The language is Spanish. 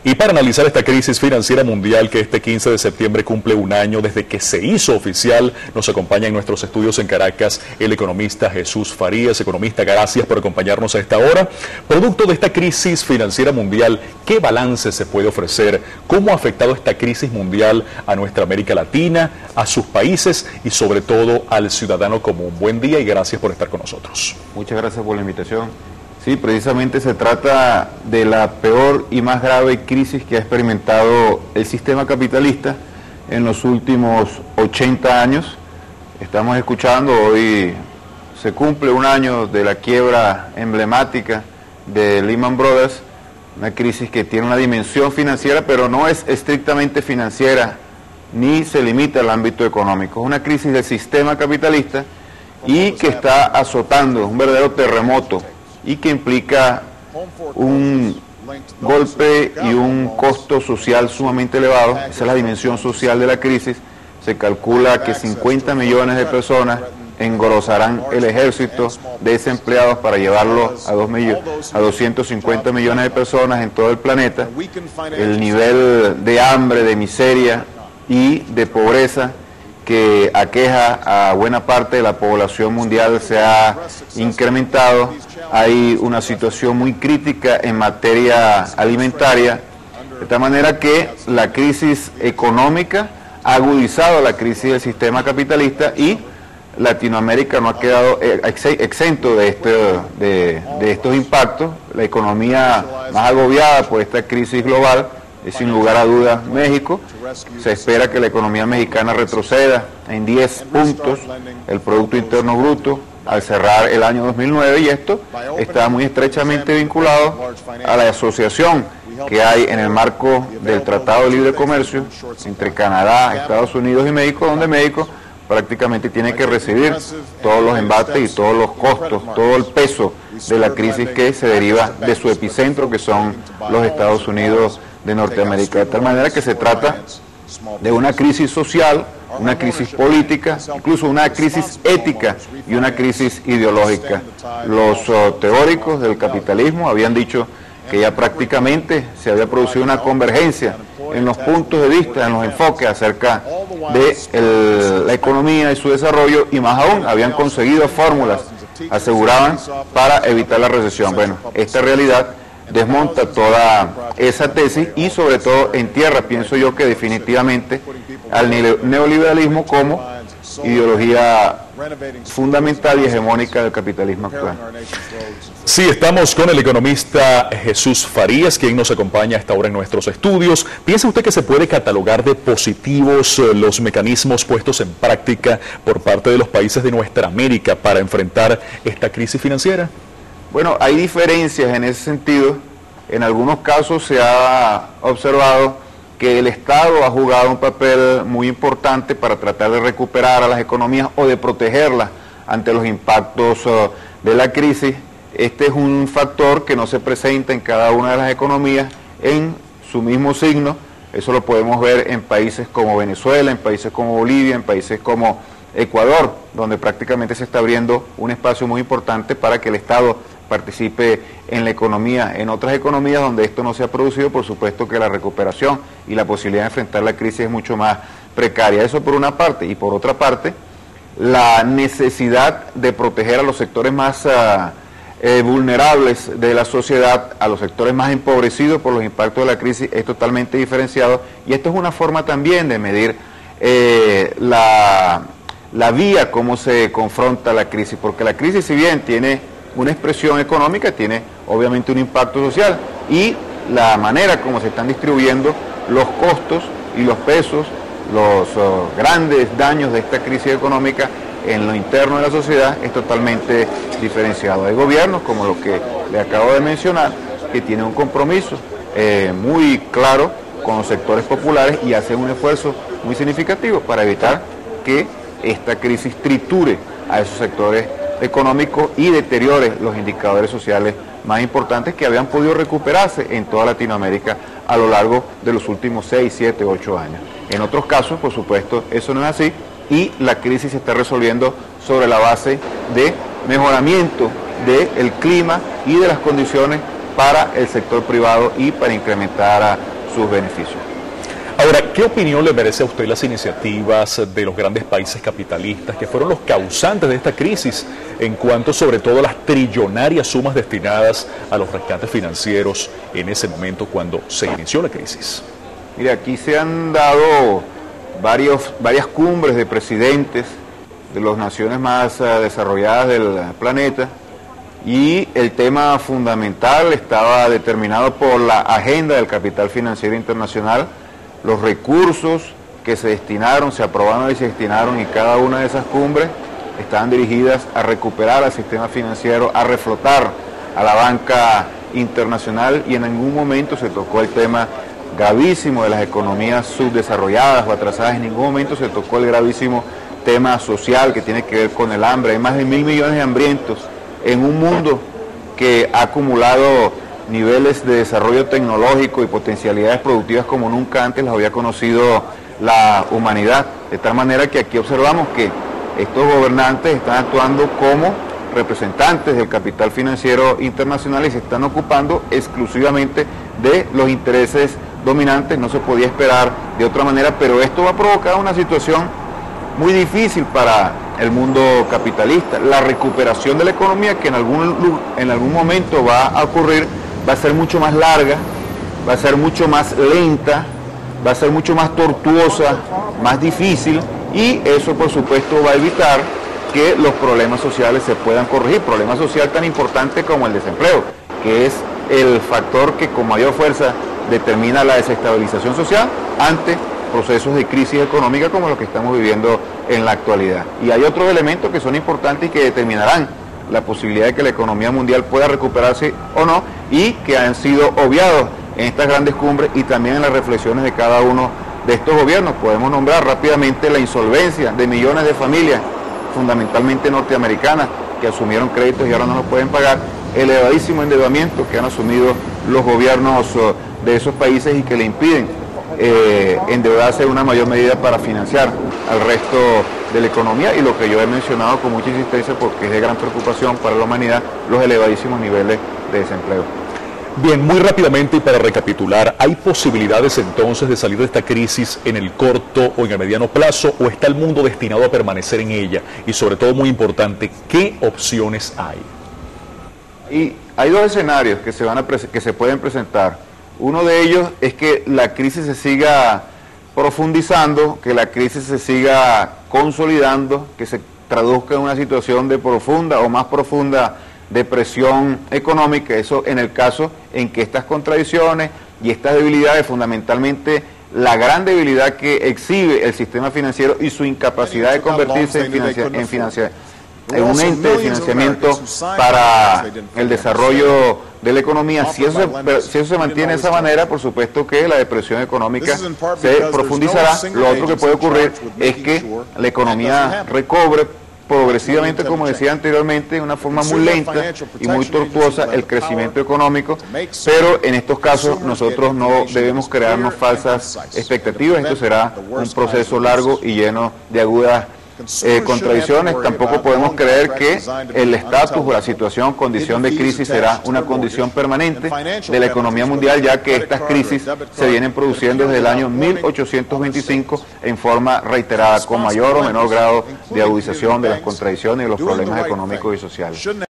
Y para analizar esta crisis financiera mundial que este 15 de septiembre cumple un año desde que se hizo oficial, nos acompaña en nuestros estudios en Caracas el economista Jesús Farías. Economista, gracias por acompañarnos a esta hora. Producto de esta crisis financiera mundial, ¿qué balance se puede ofrecer? ¿Cómo ha afectado esta crisis mundial a nuestra América Latina, a sus países y sobre todo al ciudadano común? Buen día y gracias por estar con nosotros. Muchas gracias por la invitación. Sí, precisamente se trata de la peor y más grave crisis que ha experimentado el sistema capitalista en los últimos 80 años. Estamos escuchando, hoy se cumple un año de la quiebra emblemática de Lehman Brothers, una crisis que tiene una dimensión financiera, pero no es estrictamente financiera, ni se limita al ámbito económico. Es una crisis del sistema capitalista y que está azotando, un verdadero terremoto, y que implica un golpe y un costo social sumamente elevado. Esa es la dimensión social de la crisis. Se calcula que 50 millones de personas engrosarán el ejército de desempleados para llevarlo a 250 millones de personas en todo el planeta. El nivel de hambre, de miseria y de pobreza que aqueja a buena parte de la población mundial se ha incrementado. Hay una situación muy crítica en materia alimentaria, de tal manera que la crisis económica ha agudizado la crisis del sistema capitalista y Latinoamérica no ha quedado exento de estos impactos. La economía más agobiada por esta crisis global es sin lugar a dudas México. Se espera que la economía mexicana retroceda en 10 puntos el Producto Interno Bruto al cerrar el año 2009, y esto está muy estrechamente vinculado a la asociación que hay en el marco del Tratado de Libre Comercio entre Canadá, Estados Unidos y México, donde México prácticamente tiene que recibir todos los embates y todos los costos, todo el peso de la crisis que se deriva de su epicentro, que son los Estados Unidos de Norteamérica. De tal manera que se trata de una crisis social, una crisis política, incluso una crisis ética y una crisis ideológica. Los teóricos del capitalismo habían dicho que ya prácticamente se había producido una convergencia en los puntos de vista, en los enfoques acerca de la economía y su desarrollo, y más aún habían conseguido fórmulas, aseguraban, para evitar la recesión. Bueno, esta realidad desmonta toda esa tesis y sobre todo entierra, pienso yo, que definitivamente al neoliberalismo como ideología fundamental y hegemónica del capitalismo actual. Sí, estamos con el economista Jesús Farías, quien nos acompaña a esta hora en nuestros estudios. ¿Piensa usted que se puede catalogar de positivos los mecanismos puestos en práctica por parte de los países de nuestra América para enfrentar esta crisis financiera? Bueno, hay diferencias en ese sentido. En algunos casos se ha observado que el Estado ha jugado un papel muy importante para tratar de recuperar a las economías o de protegerlas ante los impactos de la crisis. Este es un factor que no se presenta en cada una de las economías en su mismo signo. Eso lo podemos ver en países como Venezuela, en países como Bolivia, en países como Ecuador, donde prácticamente se está abriendo un espacio muy importante para que el Estado participe en la economía. En otras economías donde esto no se ha producido, por supuesto que la recuperación y la posibilidad de enfrentar la crisis es mucho más precaria. Eso por una parte. Y por otra parte, la necesidad de proteger a los sectores más vulnerables de la sociedad, a los sectores más empobrecidos por los impactos de la crisis, es totalmente diferenciado. Y esto es una forma también de medir la vía cómo se confronta la crisis, porque la crisis, si bien tiene una expresión económica, tiene obviamente un impacto social, y la manera como se están distribuyendo los costos y los pesos, los grandes daños de esta crisis económica en lo interno de la sociedad es totalmente diferenciado. Hay gobiernos, como los que le acabo de mencionar, que tienen un compromiso muy claro con los sectores populares y hacen un esfuerzo muy significativo para evitar que esta crisis triture a esos sectores económicos y deteriore los indicadores sociales más importantes que habían podido recuperarse en toda Latinoamérica a lo largo de los últimos 6, 7, 8 años. En otros casos, por supuesto, eso no es así, y la crisis se está resolviendo sobre la base de mejoramiento del clima y de las condiciones para el sector privado y para incrementar sus beneficios. Ahora, ¿qué opinión le merece a usted las iniciativas de los grandes países capitalistas que fueron los causantes de esta crisis en cuanto sobre todo a las trillonarias sumas destinadas a los rescates financieros en ese momento cuando se inició la crisis? Mire, aquí se han dado varias cumbres de presidentes de las naciones más desarrolladas del planeta y el tema fundamental estaba determinado por la agenda del capital financiero internacional. Los recursos que se destinaron, se aprobaron y se destinaron, y cada una de esas cumbres estaban dirigidas a recuperar al sistema financiero, a reflotar a la banca internacional, y en ningún momento se tocó el tema gravísimo de las economías subdesarrolladas o atrasadas, en ningún momento se tocó el gravísimo tema social que tiene que ver con el hambre. Hay más de 1.000 millones de hambrientos en un mundo que ha acumulado niveles de desarrollo tecnológico y potencialidades productivas como nunca antes las había conocido la humanidad, de tal manera que aquí observamos que estos gobernantes están actuando como representantes del capital financiero internacional y se están ocupando exclusivamente de los intereses dominantes. No se podía esperar de otra manera, pero esto va a provocar una situación muy difícil para el mundo capitalista. La recuperación de la economía, que en algún momento va a ocurrir, va a ser mucho más larga, va a ser mucho más lenta, va a ser mucho más tortuosa, más difícil, y eso por supuesto va a evitar que los problemas sociales se puedan corregir, problema social tan importante como el desempleo, que es el factor que con mayor fuerza determina la desestabilización social ante procesos de crisis económica como los que estamos viviendo en la actualidad. Y hay otros elementos que son importantes y que determinarán la posibilidad de que la economía mundial pueda recuperarse o no, y que han sido obviados en estas grandes cumbres y también en las reflexiones de cada uno de estos gobiernos. Podemos nombrar rápidamente la insolvencia de millones de familias, fundamentalmente norteamericanas, que asumieron créditos y ahora no los pueden pagar, el elevadísimo endeudamiento que han asumido los gobiernos de esos países y que le impiden endeudarse en una mayor medida para financiar al resto de la economía, y lo que yo he mencionado con mucha insistencia porque es de gran preocupación para la humanidad, los elevadísimos niveles de desempleo. Bien, muy rápidamente y para recapitular, ¿hay posibilidades entonces de salir de esta crisis en el corto o en el mediano plazo, o está el mundo destinado a permanecer en ella? Y sobre todo, muy importante, ¿qué opciones hay? Y hay dos escenarios que se pueden presentar. Uno de ellos es que la crisis se siga profundizando, que la crisis se siga consolidando, que se traduzca en una situación de profunda o más profunda depresión económica. Eso en el caso en que estas contradicciones y estas debilidades, fundamentalmente la gran debilidad que exhibe el sistema financiero y su incapacidad de convertirse en un ente de financiamiento para el desarrollo de la economía, si eso se mantiene de esa manera, por supuesto que la depresión económica se profundizará. Lo otro que puede ocurrir es que la economía recobre progresivamente, como decía anteriormente, de una forma muy lenta y muy tortuosa el crecimiento económico, pero en estos casos nosotros no debemos crearnos falsas expectativas. Esto será un proceso largo y lleno de agudas contradicciones. Tampoco podemos creer que el estatus o la situación, condición de crisis, será una condición permanente de la economía mundial, ya que estas crisis se vienen produciendo desde el año 1825 en forma reiterada, con mayor o menor grado de agudización de las contradicciones y de los problemas económicos y sociales.